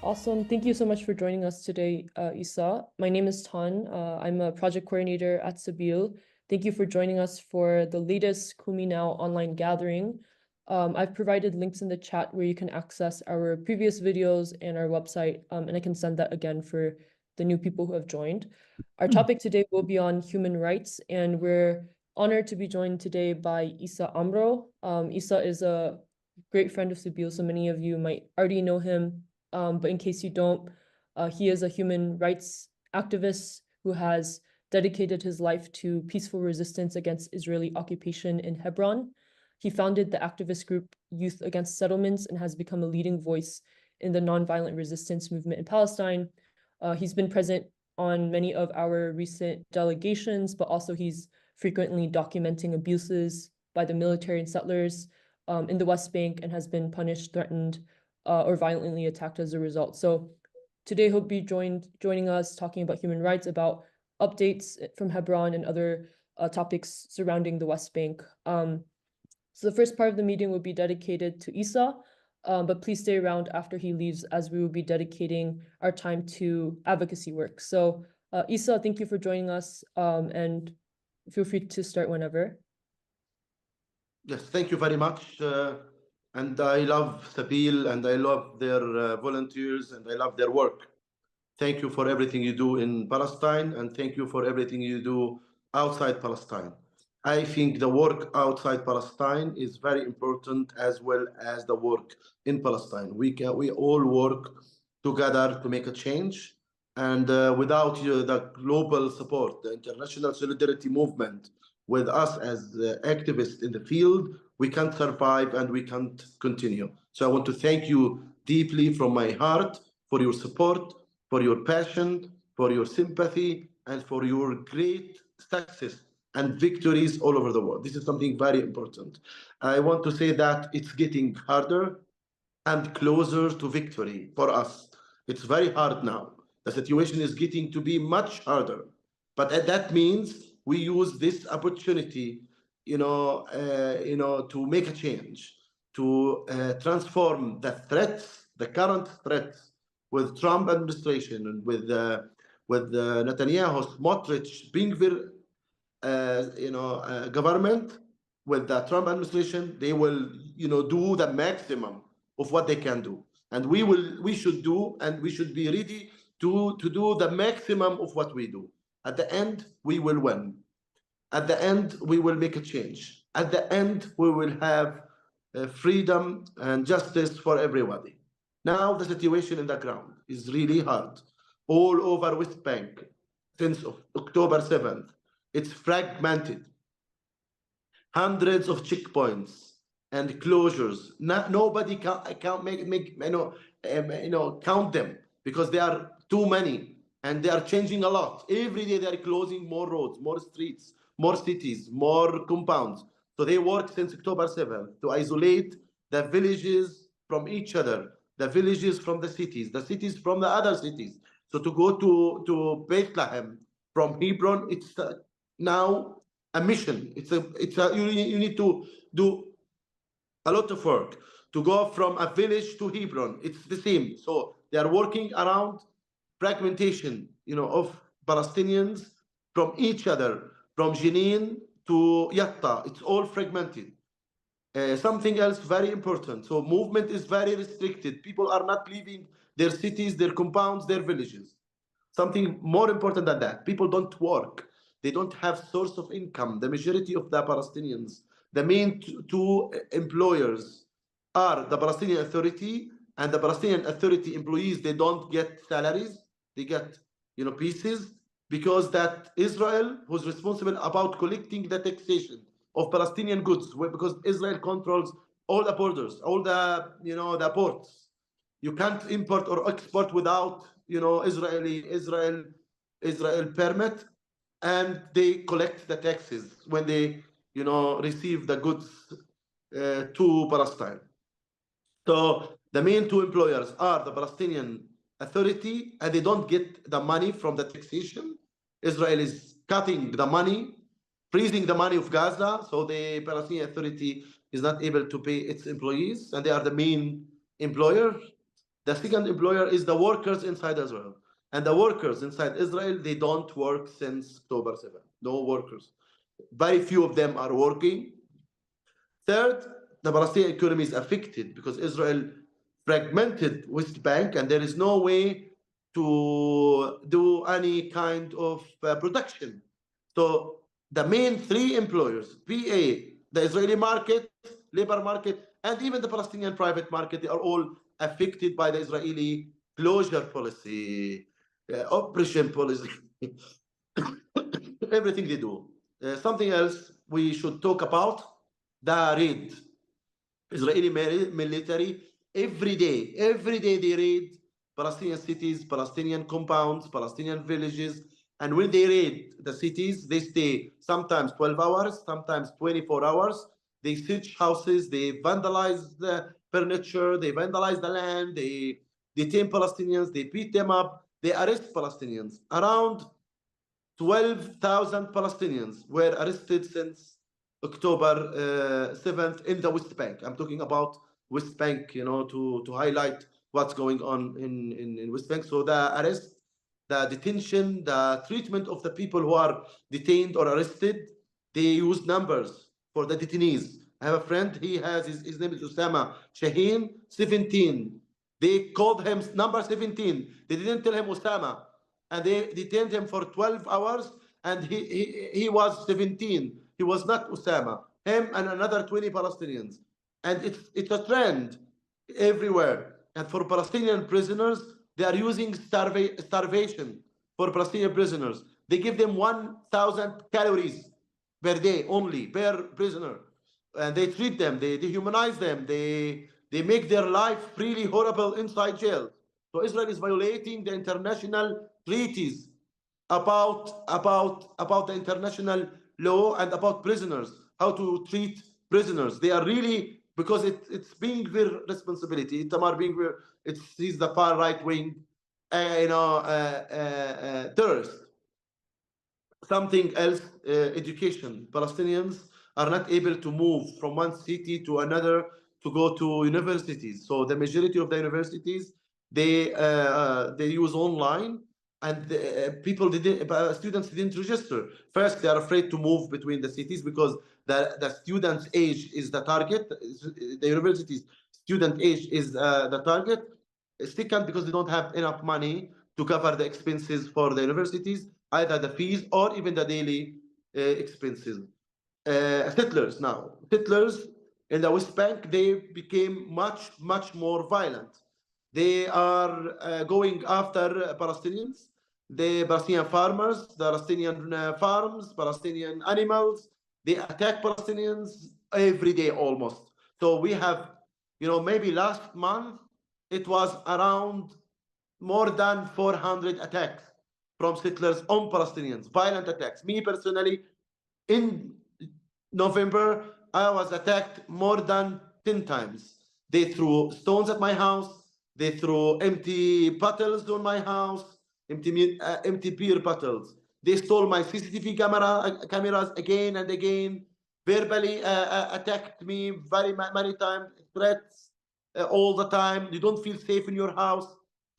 Awesome. Thank you so much for joining us today, Isa. My name is Tan. I'm a project coordinator at Sabil. Thank you for joining us for the latest Kumi Now online gathering. I've provided links in the chat where you can access our previous videos and our website, and I can send that again for the new people who have joined. Our topic today will be on human rights, and we're honored to be joined today by Isa Amro. Isa is a great friend of Sabil, so many of you might already know him. But in case you don't, he is a human rights activist who has dedicated his life to peaceful resistance against Israeli occupation in Hebron. He founded the activist group Youth Against Settlements and has become a leading voice in the nonviolent resistance movement in Palestine. He's been present on many of our recent delegations, but also he's frequently documenting abuses by the military and settlers in the West Bank and has been punished, threatened, or violently attacked as a result. So today he'll be joining us talking about human rights, about updates from Hebron and other topics surrounding the West Bank. So the first part of the meeting will be dedicated to Isa, but please stay around after he leaves as we will be dedicating our time to advocacy work. So Isa, thank you for joining us, and feel free to start whenever. Yes, thank you very much. And I love Sabil and I love their volunteers and I love their work. Thank you for everything you do in Palestine and thank you for everything you do outside Palestine. I think the work outside Palestine is very important as well as the work in Palestine. We all work together to make a change. And without the global support, the international solidarity movement, with us as activists in the field, we can't survive and we can't continue. So I want to thank you deeply from my heart for your support, for your passion, for your sympathy, and for your great success and victories all over the world. This is something very important. I want to say that it's getting harder and closer to victory for us. It's very hard now. The situation is getting to be much harder. But that means we use this opportunity, to make a change, to transform the threats, the current threats with Trump administration and with Netanyahu, Smotrich, Bengvir, government, with the Trump administration. They will, do the maximum of what they can do, and we should do, and we should be ready to do the maximum of what we do. At the end, we will win. At the end, we will make a change. At the end, we will have freedom and justice for everybody. Now, the situation in the ground is really hard. All over West Bank, since October 7th, it's fragmented. Hundreds of checkpoints and closures. Nobody can count them because they are too many and they are changing a lot. Every day they are closing more roads, more streets, more cities, more compounds. So they work since October 7th to isolate the villages from each other, the villages from the cities from the other cities. So to go to Bethlehem from Hebron, it's now a mission. You need to do a lot of work to go from a village to Hebron. It's the same. So they are working around fragmentation, of Palestinians from each other, from Jenin to Yatta. It's all fragmented. Something else very important. So movement is very restricted. People are not leaving their cities, their compounds, their villages. Something more important than that, people don't work. They don't have source of income. The majority of the Palestinians, the main two employers are the Palestinian Authority and the Palestinian Authority employees. They don't get salaries. They get, pieces, because that Israel, who's responsible about collecting the taxation of Palestinian goods, because Israel controls all the borders, all the, the ports. You can't import or export without, Israel permit, and they collect the taxes when they, receive the goods to Palestine. So the main two employers are the Palestinian Authority, and they don't get the money from the taxation. Israel is cutting the money, freezing the money of Gaza, so the Palestinian Authority is not able to pay its employees, and they are the main employer. The second employer is the workers inside Israel. And the workers inside Israel, they don't work since October 7th. No workers. Very few of them are working. Third, the Palestinian economy is affected because Israel fragmented West Bank and there is no way to do any kind of production. So the main three employers, PA, the Israeli market, labor market, and even the Palestinian private market, they are all affected by the Israeli closure policy, oppression policy, everything they do. Something else we should talk about, the raid. Israeli military every day they raid Palestinian cities, Palestinian compounds, Palestinian villages. And when they raid the cities, they stay sometimes 12 hours, sometimes 24 hours. They search houses, they vandalize the furniture, they vandalize the land, they detain Palestinians, they beat them up, they arrest Palestinians. Around 12,000 Palestinians were arrested since October 7th in the West Bank. I'm talking about West Bank, to highlight what's going on in West Bank. So the arrest, the detention, the treatment of the people who are detained or arrested, they use numbers for the detainees. I have a friend, his name is Osama Shaheen, 17. They called him number 17. They didn't tell him Osama, and they detained him for 12 hours, and he was 17. He was not Osama. Him and another 20 Palestinians. And it's a trend everywhere. And for Palestinian prisoners, they are using starvation for Palestinian prisoners. They give them 1,000 calories per day only, per prisoner. And they treat them, they dehumanize them, they make their life really horrible inside jail. So Israel is violating the international treaties about the international law and about prisoners, how to treat prisoners. They are really, because it's being their responsibility. Itamar being he's the far right wing, terrorist. Something else, education. Palestinians are not able to move from one city to another to go to universities. So the majority of the universities, they use online, and students didn't register. First, they are afraid to move between the cities because the student's age is the target. The university's student age is the target. Second, because they don't have enough money to cover the expenses for the universities, either the fees or even the daily expenses. Settlers now. Settlers in the West Bank, they became much more violent. They are going after Palestinians, the Palestinian farmers, the Palestinian farms, Palestinian animals. They attack Palestinians every day almost. So we have, maybe last month, it was around more than 400 attacks from settlers on Palestinians, violent attacks. Me personally, in November, I was attacked more than 10 times. They threw stones at my house. They threw empty bottles on my house, empty beer bottles. They stole my CCTV cameras again and again, verbally attacked me many times, threats all the time. You don't feel safe in your house.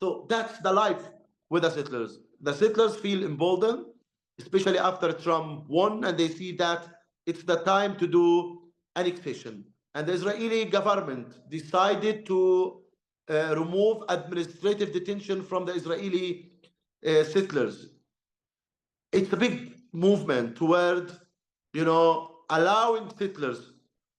So that's the life with the settlers. The settlers feel emboldened, especially after Trump won, and they see that it's the time to do annexation. And the Israeli government decided to remove administrative detention from the Israeli settlers. It's a big movement toward, allowing settlers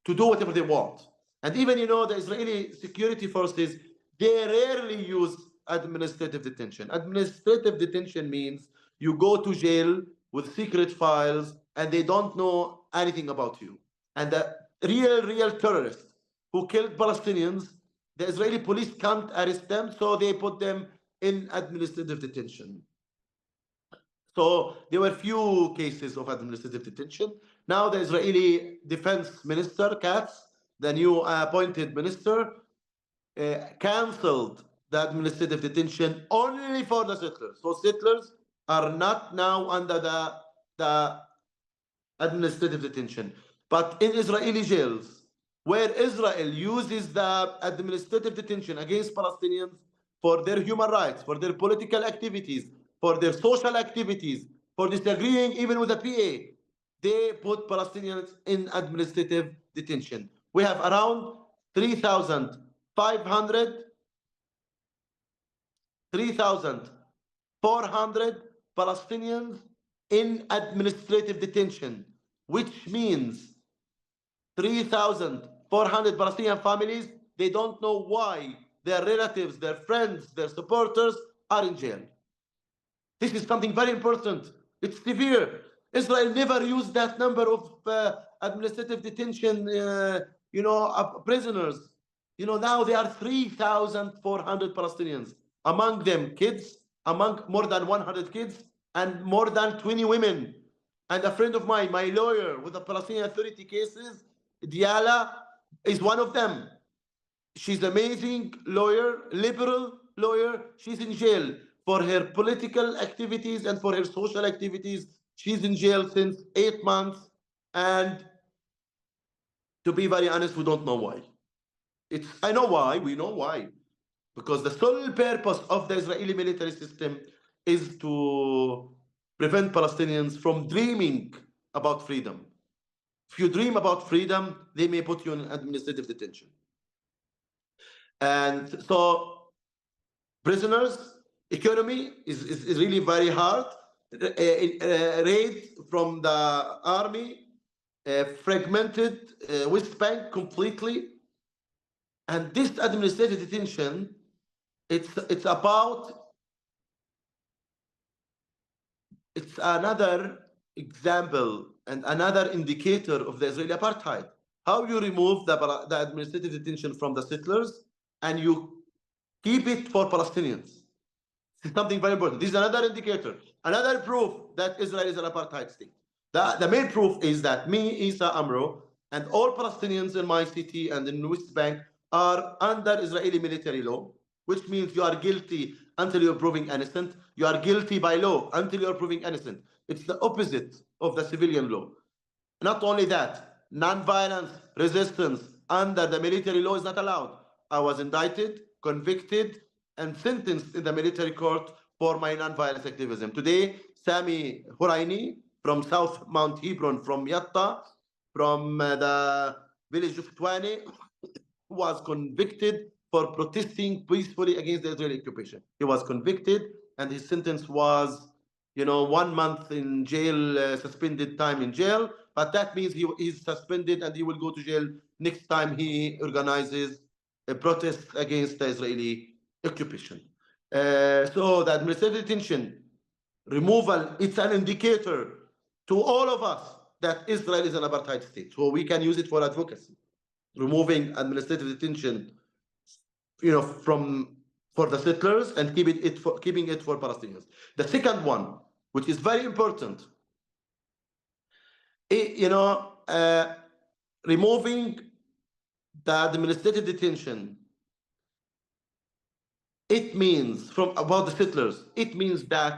to do whatever they want. And even, the Israeli security forces, they rarely use administrative detention. Administrative detention means you go to jail with secret files and they don't know anything about you. And the real terrorists who killed Palestinians, the Israeli police can't arrest them, so they put them in administrative detention. So there were few cases of administrative detention. Now the Israeli Defense Minister, Katz, the new appointed minister, cancelled the administrative detention only for the settlers. So settlers are not now under the administrative detention. But in Israeli jails, where Israel uses the administrative detention against Palestinians, for their human rights, for their political activities, for their social activities, for disagreeing even with the PA, they put Palestinians in administrative detention. We have around 3,500, 3,400 Palestinians in administrative detention, which means 3,400 Palestinian families, they don't know why their relatives, their friends, their supporters are in jail. This is something very important. It's severe. Israel never used that number of administrative detention, prisoners. Now there are 3,400 Palestinians, among them kids, among more than 100 kids, and more than 20 women. And a friend of mine, my lawyer with the Palestinian Authority cases, Diala, is one of them. She's an amazing lawyer, liberal lawyer. She's in jail for her political activities and for her social activities. She's in jail since 8 months. And to be very honest, we don't know why. I know why, we know why. Because the sole purpose of the Israeli military system is to prevent Palestinians from dreaming about freedom. If you dream about freedom, they may put you in administrative detention. And so prisoners, economy is really very hard. Raid from the army, fragmented West Bank completely. And this administrative detention, it's another example and another indicator of the Israeli apartheid. How you remove the administrative detention from the settlers and you keep it for Palestinians. This is something very important. This is another indicator, another proof that Israel is an apartheid state. The main proof is that me, Isa Amro, and all Palestinians in my city and in West Bank are under Israeli military law, which means you are guilty until you're proven innocent. You are guilty by law until you're proven innocent. It's the opposite of the civilian law. Not only that, non-violence resistance under the military law is not allowed. I was indicted, convicted, and sentenced in the military court for my non-violence activism. Today, Sami Huraini from South Mount Hebron, from Yatta, from the village of Twane, was convicted for protesting peacefully against the Israeli occupation. He was convicted, and his sentence was, 1 month in jail, suspended time in jail. But that means he's suspended and he will go to jail next time he organizes a protest against the Israeli occupation. So the administrative detention removal, it's an indicator to all of us that Israel is an apartheid state. So we can use it for advocacy, removing administrative detention, for the settlers and keeping it for Palestinians. The second one, which is very important, removing the administrative detention, it means about the settlers, it means that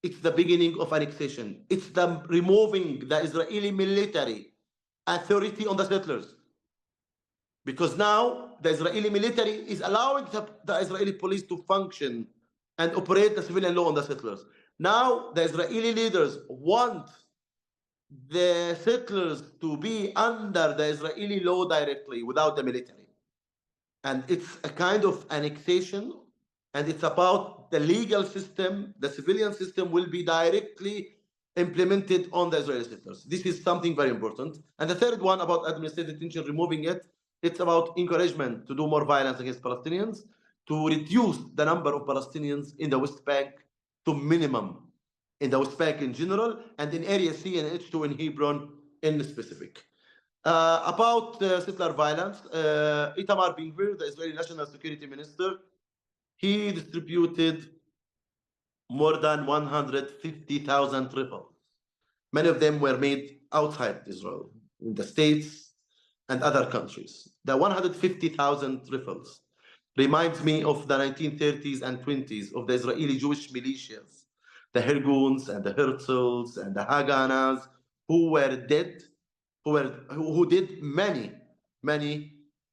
it's the beginning of annexation. It's the removing the Israeli military authority on the settlers. Because now the Israeli military is allowing the Israeli police to function and operate the civilian law on the settlers. Now the Israeli leaders want the settlers to be under the Israeli law directly without the military. And it's a kind of annexation, and it's about the legal system. The civilian system will be directly implemented on the Israeli settlers. This is something very important. And the third one about administrative detention, removing it, it's about encouragement to do more violence against Palestinians, to reduce the number of Palestinians in the West Bank to minimum, in the West Bank in general, and in Area C and H2 in Hebron in specific. About settler violence, Itamar Ben-Gvir, the Israeli National Security Minister, he distributed more than 150,000 rifles. Many of them were made outside Israel, in the States and other countries. The 150,000 rifles reminds me of the 1930s and 20s of the Israeli Jewish militias, the Herguns and the Herzls and the Haganas, who were dead, who did many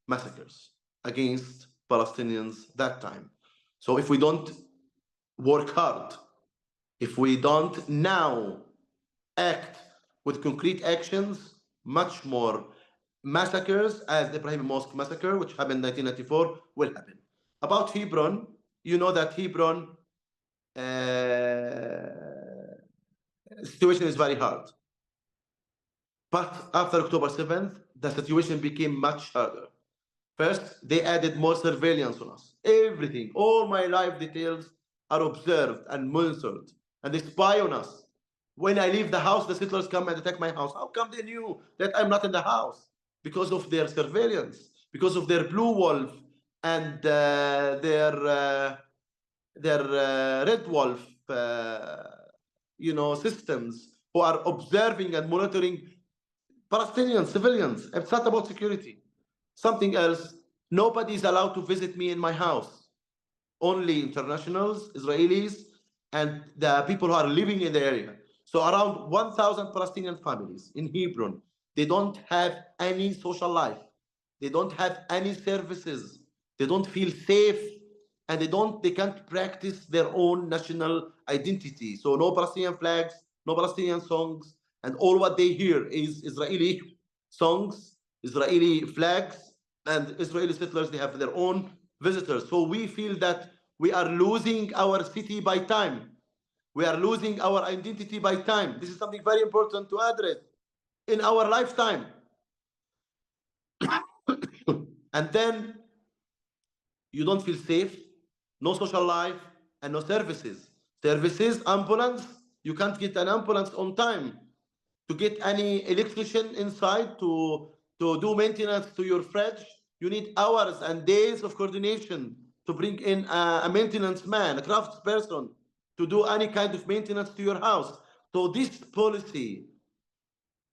massacres against Palestinians that time. So if we don't work hard, if we don't now act with concrete actions, much more massacres, as the Ibrahim Mosque massacre, which happened in 1994, will happen. About Hebron, you know that Hebron situation is very hard. But after October 7th, the situation became much harder. First, they added more surveillance on us. Everything, all my life details are observed and monitored, and they spy on us. When I leave the house, the settlers come and attack my house. How come they knew that I'm not in the house? Because of their surveillance, because of their blue wolf and their red wolf, systems who are observing and monitoring Palestinian civilians. It's not about security. Something else. Nobody is allowed to visit me in my house. Only internationals, Israelis, and the people who are living in the area. So around 1,000 Palestinian families in Hebron, they don't have any social life. They don't have any services. They don't feel safe, and they can't practice their own national identity. So no Palestinian flags, no Palestinian songs, and all what they hear is Israeli songs, Israeli flags, and Israeli settlers. They have their own visitors. So we feel that we are losing our city by time. We are losing our identity by time. This is something very important to address in our lifetime. And then you don't feel safe, no social life, and no services. Services, ambulance, you can't get an ambulance on time. To get any electrician inside to do maintenance to your fridge, you need hours and days of coordination to bring in a maintenance man, a craftsperson, to do any kind of maintenance to your house. So this policy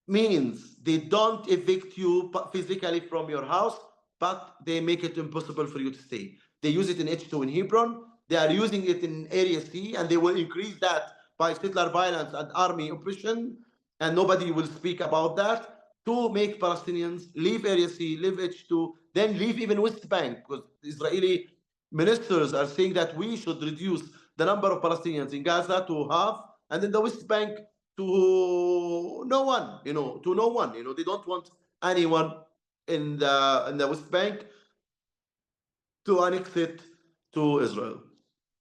means they don't evict you physically from your house, but they make it impossible for you to stay. They use it in H2 in Hebron. They are using it in Area C, and they will increase that by settler violence and army oppression, and nobody will speak about that, to make Palestinians leave Area C, leave H2, then leave even West Bank, because Israeli ministers are saying that we should reduce the number of Palestinians in Gaza to half, and in the West Bank to no one, to no one. They don't want anyone in the West Bank to annex it to Israel.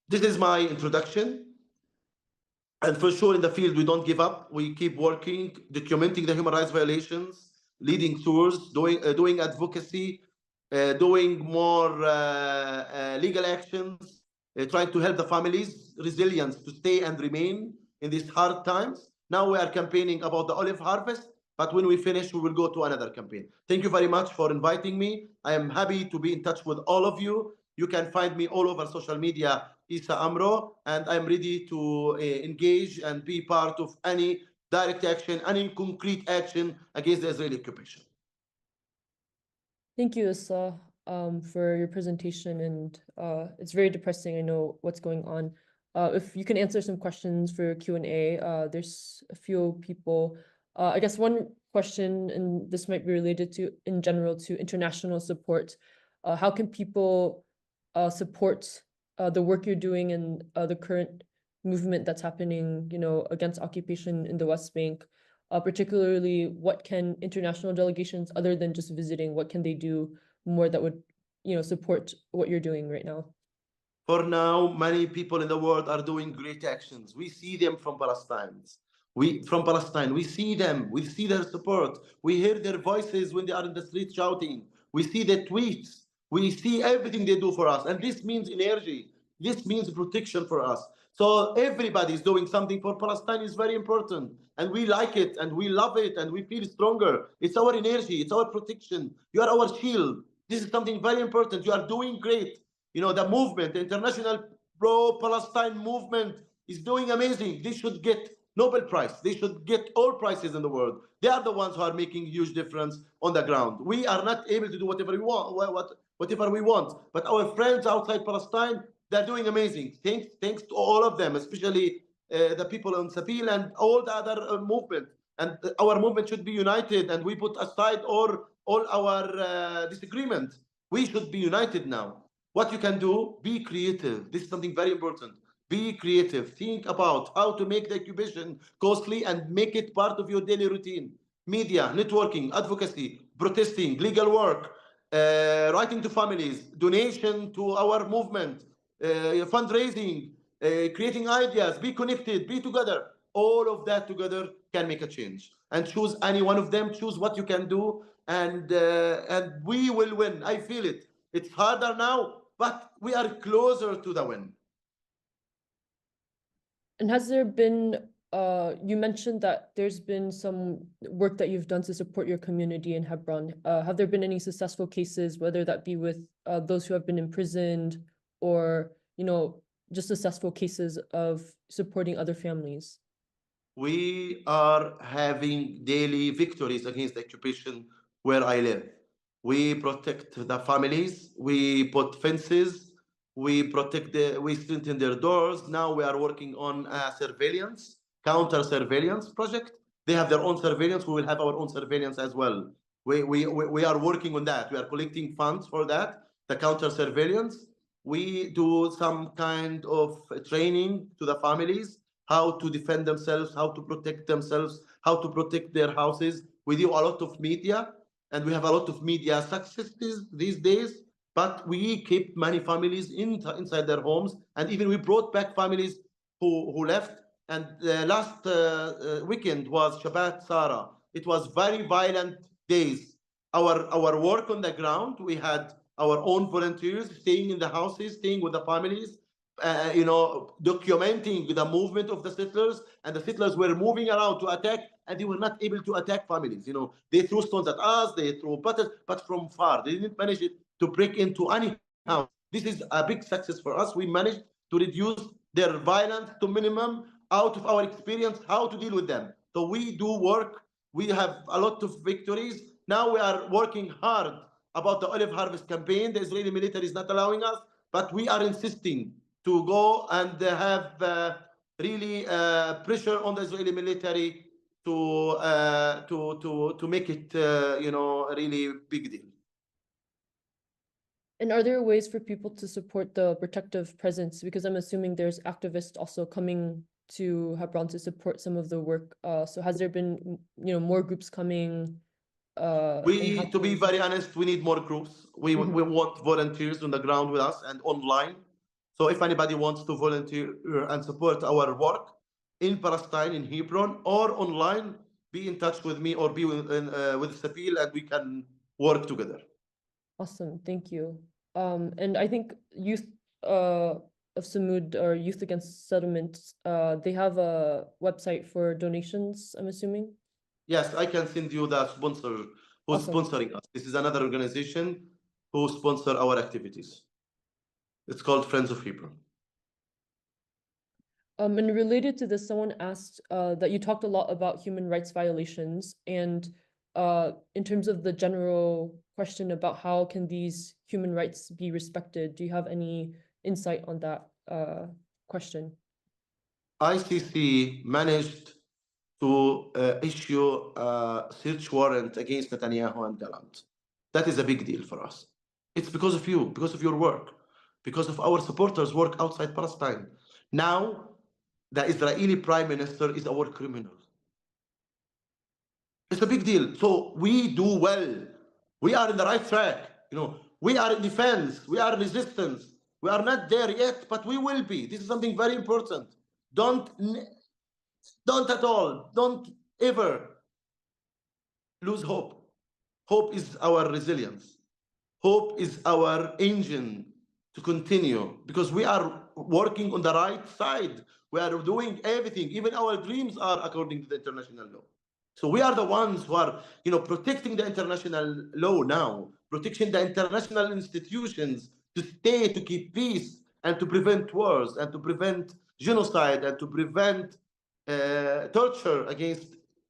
This is my introduction. And for sure, in the field, we don't give up. We keep working, documenting the human rights violations, leading tours, doing advocacy, doing more legal actions, trying to help the families resilience to stay and remain in these hard times. Now we are campaigning about the olive harvest, but when we finish, we will go to another campaign. Thank you very much for inviting me. I am happy to be in touch with all of you. You can find me all over social media, Isa Amro, and I'm ready to engage and be part of any direct action, any concrete action against the Israeli occupation. Thank you, Issa, for your presentation, and it's very depressing. I know what's going on. If you can answer some questions for Q&A, there's a few people. I guess one question, and this might be related to, in general, to international support. How can people support the work you're doing and the current movement that's happening, against occupation in the West Bank? Particularly, what can international delegations, other than just visiting, what can they do more that would, support what you're doing right now? For now, many people in the world are doing great actions. We see them from Palestine. We see them. We see their support. We hear their voices when they are in the street shouting. We see their tweets. We see everything they do for us. And this means energy. This means protection for us. So everybody is doing something for Palestine is very important. And we like it, and we love it, and we feel stronger. It's our energy. It's our protection. You are our shield. This is something very important. You are doing great. The movement, the international pro-Palestine movement is doing amazing. They should get Nobel Prize. They should get all prizes in the world. They are the ones who are making huge difference on the ground. We are not able to do whatever we want. But our friends outside Palestine, they're doing amazing. Thanks to all of them, especially the people in Sabil and all the other movement. And our movement should be united, and we put aside all our disagreement. We should be united now. What you can do, be creative. This is something very important. Be creative. Think about how to make the occupation costly and make it part of your daily routine. Media, networking, advocacy, protesting, legal work, writing to families, donation to our movement, fundraising, creating ideas, be connected, be together. All of that together can make a change. And choose any one of them, choose what you can do, and we will win. I feel it. It's harder now, but we are closer to the win. And has there been, you mentioned that there's been some work that you've done to support your community in Hebron. Have there been any successful cases, whether that be with those who have been imprisoned or, just successful cases of supporting other families? We are having daily victories against the occupation where I live. We protect the families, we put fences, we strengthen their doors. Now we are working on a surveillance, counter surveillance project. They have their own surveillance, we will have our own surveillance as well. We are working on that. We are collecting funds for that, the counter surveillance. We do some kind of training to the families, how to defend themselves, how to protect themselves, how to protect their houses. We do a lot of media, and we have a lot of media successes these days. But we keep many families inside their homes, and even we brought back families who left. And last weekend was Shabbat Sarah. It was very violent days. Our work on the ground, we had our own volunteers staying in the houses, staying with the families, documenting the movement of the settlers, and the settlers were moving around to attack, and they were not able to attack families. They threw stones at us, they threw buttons, but from far. They didn't manage to break into any house. This is a big success for us. We managed to reduce their violence to minimum out of our experience, how to deal with them. So we do work. We have a lot of victories. Now we are working hard about the olive harvest campaign. The Israeli military is not allowing us, but we are insisting to go and have really pressure on the Israeli military to make it a really big deal. And are there ways for people to support the protective presence? Because I'm assuming there's activists also coming to Hebron to support some of the work. So has there been, more groups coming? To be very honest, we need more groups. We want volunteers on the ground with us and online. So if anybody wants to volunteer and support our work in Palestine, in Hebron, or online, be in touch with me or be with Sabil, and we can work together. Awesome, thank you. And I think Youth of Samud, or Youth Against Settlements, they have a website for donations, I'm assuming. Yes, I can send you the sponsor who's Awesome. sponsoring us. This is another organization who sponsor our activities. It's called Friends of Hebron. And related to this, someone asked that you talked a lot about human rights violations, and in terms of the general question about how can these human rights be respected, do you have any insight on that question? ICC managed to issue a search warrant against Netanyahu and Gallant. That is a big deal for us. It's because of you, because of your work, because of our supporters' work outside Palestine. Now, the Israeli Prime Minister is a war criminal. It's a big deal. So we do well. We are in the right track. We are in defense. We are in resistance. We are not there yet, but we will be. This is something very important. Don't at all. Don't ever lose hope. Hope is our resilience. Hope is our engine to continue, because we are working on the right side. We are doing everything. Even our dreams are according to the international law. So we are the ones who are, protecting the international law now, protecting the international institutions to stay, to keep peace, and to prevent wars, and to prevent genocide, and to prevent torture against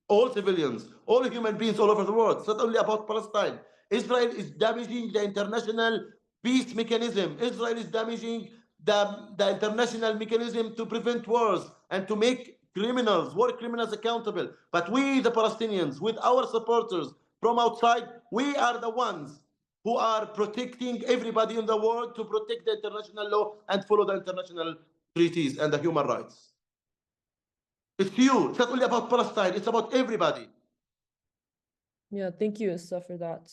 all civilians, all human beings all over the world. It's not only about Palestine. Israel is damaging the international peace mechanism. Israel is damaging the international mechanism to prevent wars and to make war criminals accountable. But we, the Palestinians, with our supporters from outside, we are the ones who are protecting everybody in the world to protect the international law and follow the international treaties and the human rights. It's you. It's not only about Palestine. It's about everybody. Yeah, thank you, Issa, for that.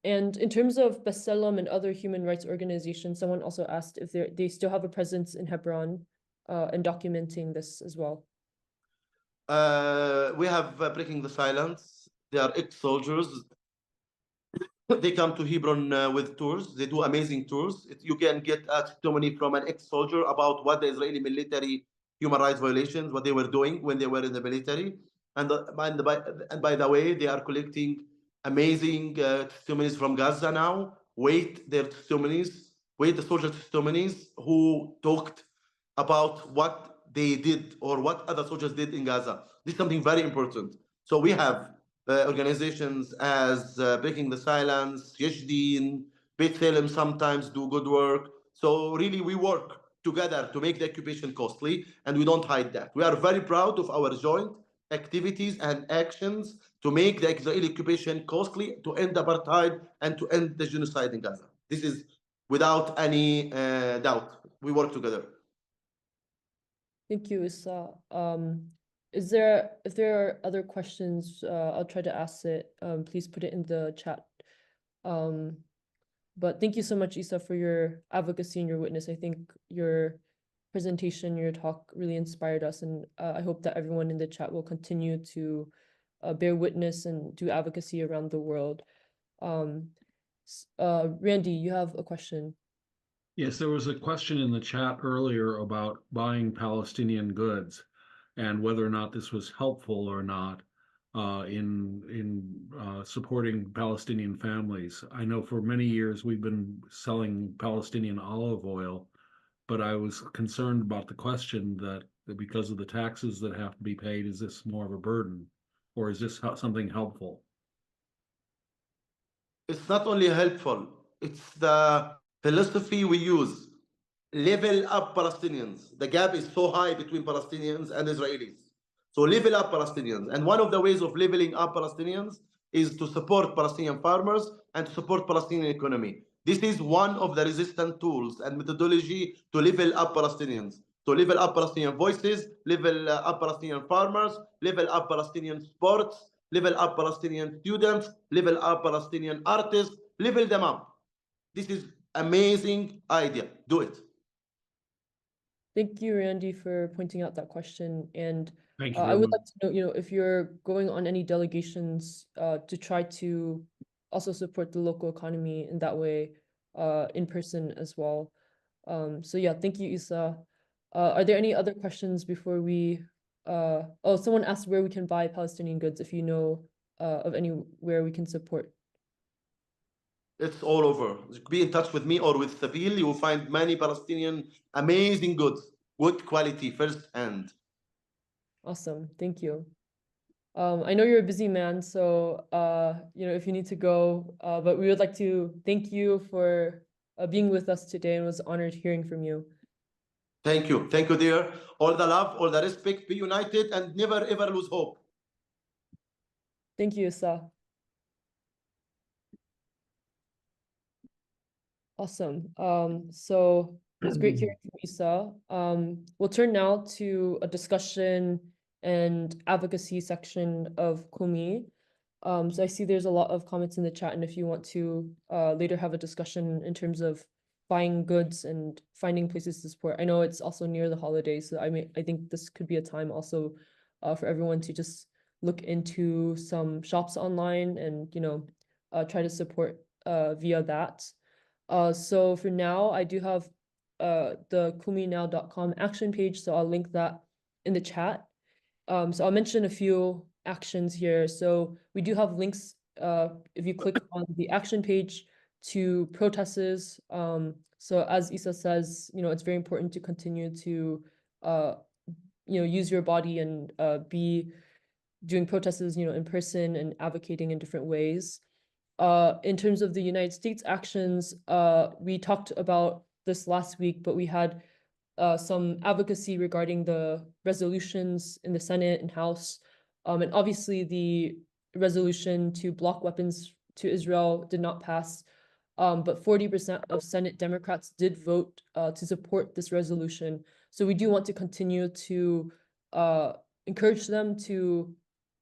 And in terms of B'Tselem and other human rights organizations, someone also asked if they still have a presence in Hebron and documenting this as well. We have Breaking the Silence. They are ex-soldiers. They come to Hebron with tours. They do amazing tours. You can get a testimony from an ex-soldier about what the Israeli military human rights violations, what they were doing when they were in the military. And by the way, they are collecting amazing testimonies from Gaza now. Wait their testimonies, wait the soldier testimonies who talked about what they did or what other soldiers did in Gaza. This is something very important. So we have organizations as Breaking the Silence, Yeshdin, B'Tselem sometimes do good work. So really we work together to make the occupation costly, and we don't hide that. We are very proud of our joint activities and actions to make the Israeli occupation costly, to end apartheid, and to end the genocide in Gaza. This is without any doubt. We work together. Thank you, Issa. If there are other questions, I'll try to ask it. Please put it in the chat. But thank you so much, Issa, for your advocacy and your witness. I think your presentation, your talk really inspired us, and I hope that everyone in the chat will continue to bear witness and do advocacy around the world. Randy, you have a question. Yes, there was a question in the chat earlier about buying Palestinian goods and whether or not this was helpful or not in supporting Palestinian families. I know for many years we've been selling Palestinian olive oil, but I was concerned about the question that because of the taxes that have to be paid, is this more of a burden, or is this something helpful? It's not only helpful, it's the philosophy we use. Level up Palestinians. The gap is so high between Palestinians and Israelis. So level up Palestinians. And one of the ways of leveling up Palestinians is to support Palestinian farmers and to support Palestinian economy. This is one of the resistant tools and methodology to level up Palestinians. To level up Palestinian voices, level up Palestinian farmers, level up Palestinian sports, level up Palestinian students, level up Palestinian artists, level them up. This is amazing idea. Do it. Thank you, Randy, for pointing out that question. And Thank you I very would much. like to know, if you're going on any delegations, to try to also support the local economy in that way, in person as well. So yeah, thank you, Issa. Are there any other questions before we, oh, someone asked where we can buy Palestinian goods, if you know of anywhere we can support. It's all over. Be in touch with me or with Sabil. You will find many Palestinian amazing goods, good quality, first hand. Awesome, thank you. I know you're a busy man, so if you need to go, but we would like to thank you for being with us today, and was honored hearing from you. Thank you, dear. All the love, all the respect. Be united and never ever lose hope. Thank you, Issa. Awesome. So it was great hearing from Issa. We'll turn now to a discussion and advocacy section of Kumi. So I see there's a lot of comments in the chat, and if you want to later have a discussion in terms of buying goods and finding places to support. I know it's also near the holidays, so I think this could be a time also for everyone to just look into some shops online and try to support via that. So for now, I do have the kuminow.com action page, so I'll link that in the chat. So I'll mention a few actions here. So we do have links if you click on the action page to protests. So as Issa says, it's very important to continue to use your body and be doing protests in person and advocating in different ways. In terms of the United States actions, we talked about this last week, but we had some advocacy regarding the resolutions in the Senate and House. And obviously the resolution to block weapons to Israel did not pass. But 40% of Senate Democrats did vote to support this resolution. So we do want to continue to encourage them to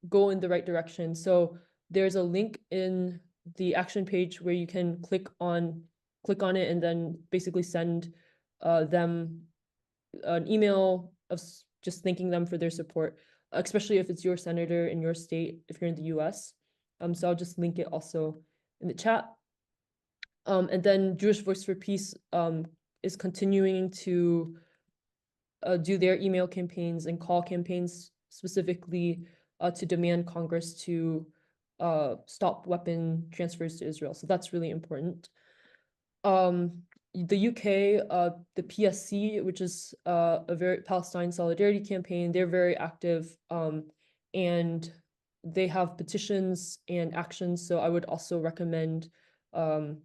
go in the right direction. So there's a link in the action page where you can click on it and then basically send them an email of just thanking them for their support, especially if it's your senator in your state, if you're in the US. So I'll just link it also in the chat. And then Jewish Voice for Peace is continuing to do their email campaigns and call campaigns specifically to demand Congress to stop weapon transfers to Israel. So that's really important. The UK, the PSC, which is a very Palestine solidarity campaign, they're very active and they have petitions and actions. So I would also recommend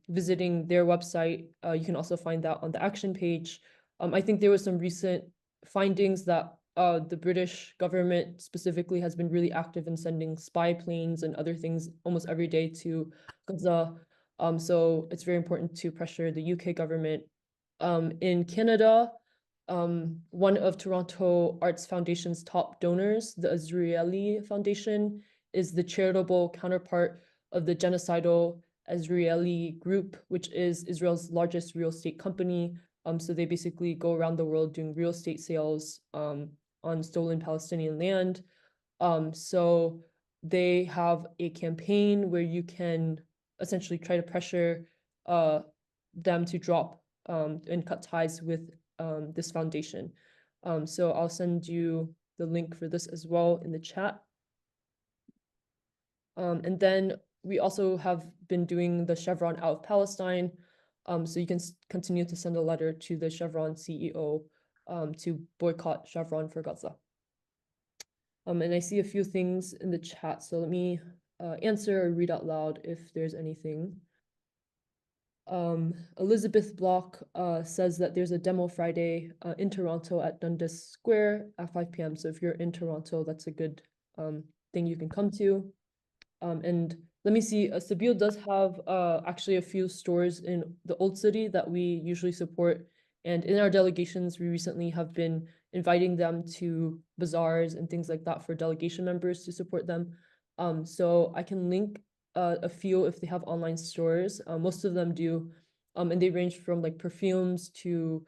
visiting their website. You can also find that on the action page. I think there was some recent findings that the British government specifically has been really active in sending spy planes and other things almost every day to Gaza. So it's very important to pressure the UK government. In Canada, one of Toronto Arts Foundation's top donors, the Israeli Foundation, is the charitable counterpart of the genocidal Israeli group, which is Israel's largest real estate company. So they basically go around the world doing real estate sales on stolen Palestinian land. So they have a campaign where you can essentially try to pressure them to drop and cut ties with this foundation. So I'll send you the link for this as well in the chat. And then we also have been doing the Chevron Out of Palestine. So you can continue to send a letter to the Chevron CEO to boycott Chevron for Gaza. And I see a few things in the chat, so let me answer or read out loud if there's anything. Elizabeth Block says that there's a demo Friday in Toronto at Dundas Square at 5 p.m. So if you're in Toronto, that's a good thing you can come to. And let me see, Sabeel does have actually a few stores in the Old City that we usually support. And in our delegations, we recently have been inviting them to bazaars and things like that for delegation members to support them. So I can link a few if they have online stores. Most of them do. And they range from like perfumes to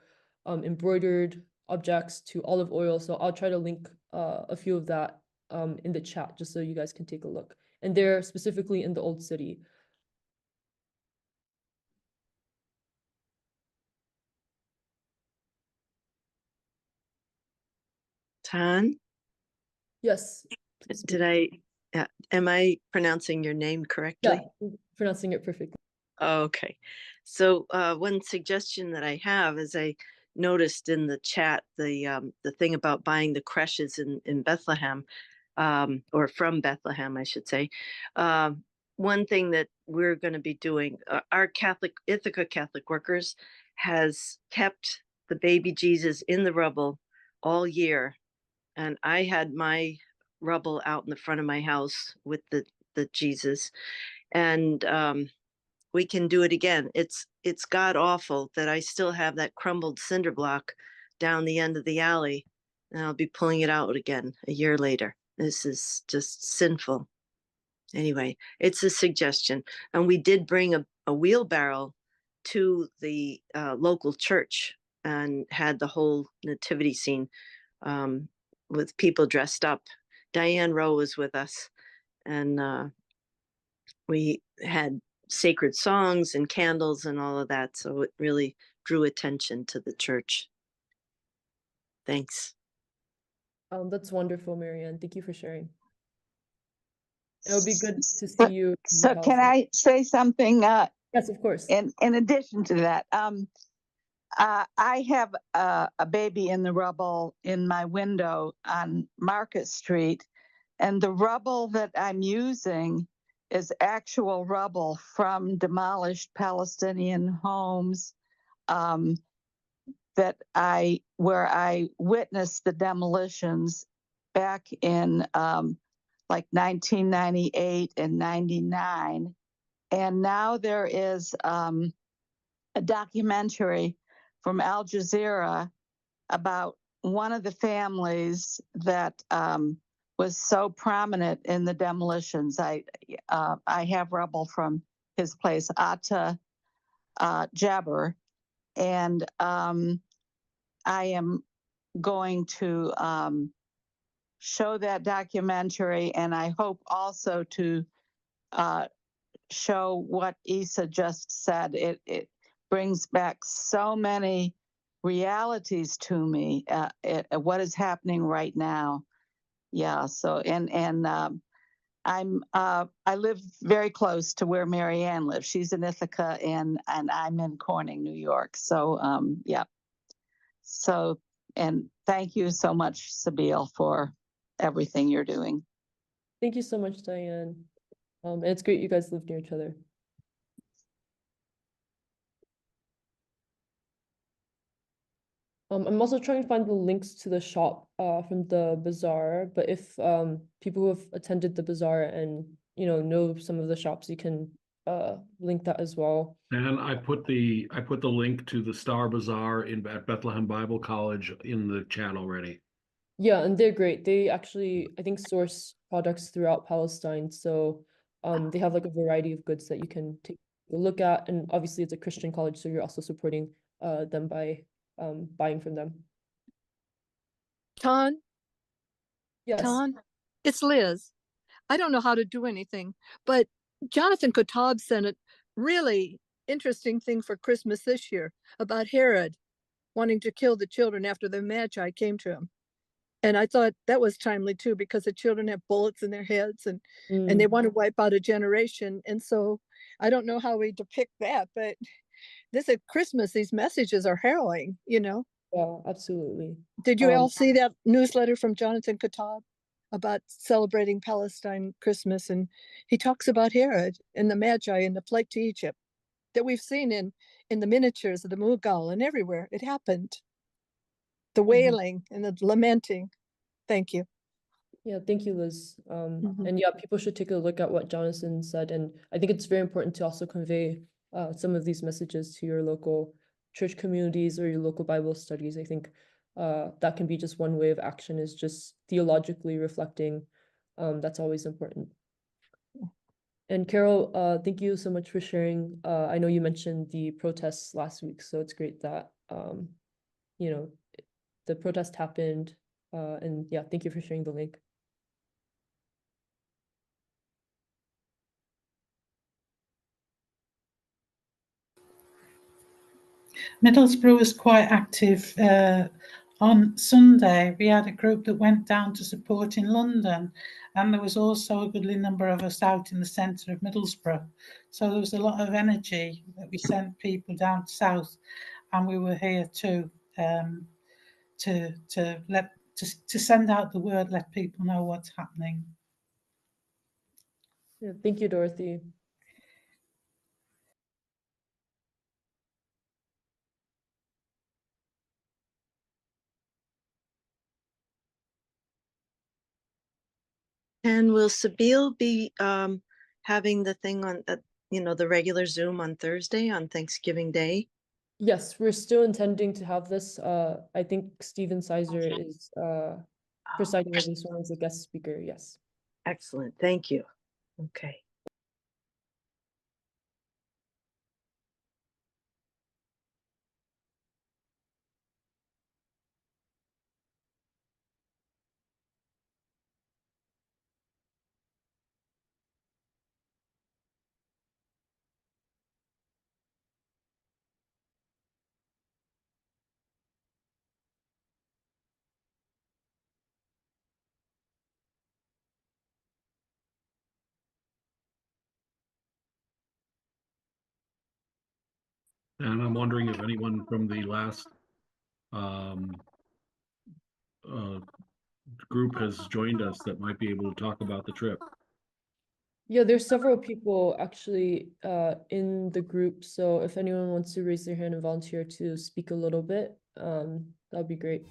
embroidered objects to olive oil. So I'll try to link a few of that in the chat just so you guys can take a look. And they're specifically in the Old City. Tan, Yes. am I pronouncing your name correctly? Yeah, pronouncing it perfectly. Okay. So one suggestion that I have is I noticed in the chat the thing about buying the creches in Bethlehem, or from Bethlehem, I should say. One thing that we're going to be doing, our Ithaca Catholic Workers has kept the baby Jesus in the rubble all year. And I had my rubble out in the front of my house with the Jesus. And we can do it again. It's god awful that I still have that crumbled cinder block down the end of the alley, and I'll be pulling it out again a year later. This is just sinful. Anyway, it's a suggestion. And we did bring a wheelbarrow to the local church and had the whole nativity scene with people dressed up. Diane Rowe was with us, and we had sacred songs and candles and all of that. So it really drew attention to the church. Thanks. That's wonderful, Marianne. Thank you for sharing. It would be good to see you. So can I say something? Yes, of course. In addition to that, I have a baby in the rubble in my window on Market Street, and the rubble that I'm using is actual rubble from demolished Palestinian homes where I witnessed the demolitions back in like 1998 and 99. And now there is a documentary from Al Jazeera about one of the families that was so prominent in the demolitions. I have rubble from his place, Atta Jabber, and I am going to show that documentary, and I hope also to show what Isa just said. It brings back so many realities to me. What is happening right now? Yeah. So I live very close to where Marianne lives. She's in Ithaca, and I'm in Corning, New York. So yeah. So, and thank you so much, Sabine, for everything you're doing. Thank you so much, Diane. And it's great you guys live near each other. I'm also trying to find the links to the shop from the bazaar, but if people who have attended the bazaar and know some of the shops, you can link that as well. And I put the link to the Star Bazaar at Bethlehem Bible College in the chat already. Yeah, and they're great. They actually, I think, source products throughout Palestine. So they have like a variety of goods that you can take a look at. And obviously it's a Christian college, so you're also supporting them by buying from them. Ton, Yes. Ton, it's Liz. I don't know how to do anything, but Jonathan Kotab sent a really interesting thing for Christmas this year about Herod wanting to kill the children after the Magi came to him. And I thought that was timely too, because the children have bullets in their heads and they want to wipe out a generation. And so I don't know how we depict that, but this at Christmas, these messages are harrowing, Yeah, absolutely. Did you all see that newsletter from Jonathan Kotab about celebrating Palestine Christmas? And he talks about Herod and the Magi and the flight to Egypt that we've seen in the miniatures of the Mughal and everywhere. It happened. The wailing and the lamenting. Thank you. Yeah, thank you, Liz. And yeah, people should take a look at what Jonathan said. And I think it's very important to also convey some of these messages to your local church communities or your local Bible studies. I think that can be just one way of action, is just theologically reflecting. That's always important. And Carol, thank you so much for sharing. I know you mentioned the protests last week, so it's great that the protest happened. And yeah, thank you for sharing the link. Middlesbrough was quite active. On Sunday, we had a group that went down to support in London, and there was also a goodly number of us out in the centre of Middlesbrough. So there was a lot of energy that we sent people down south, and we were here too, to send out the word, let people know what's happening. Yeah, thank you, Dorothy. And will Sabine be having the thing on the regular Zoom on Thursday on Thanksgiving Day? Yes, we're still intending to have this. I think Stephen Sizer is presiding over this one as a guest speaker. Yes. Excellent. Thank you. Okay. And I'm wondering if anyone from the last group has joined us that might be able to talk about the trip. Yeah, there's several people actually in the group. So if anyone wants to raise their hand and volunteer to speak a little bit, that'd be great.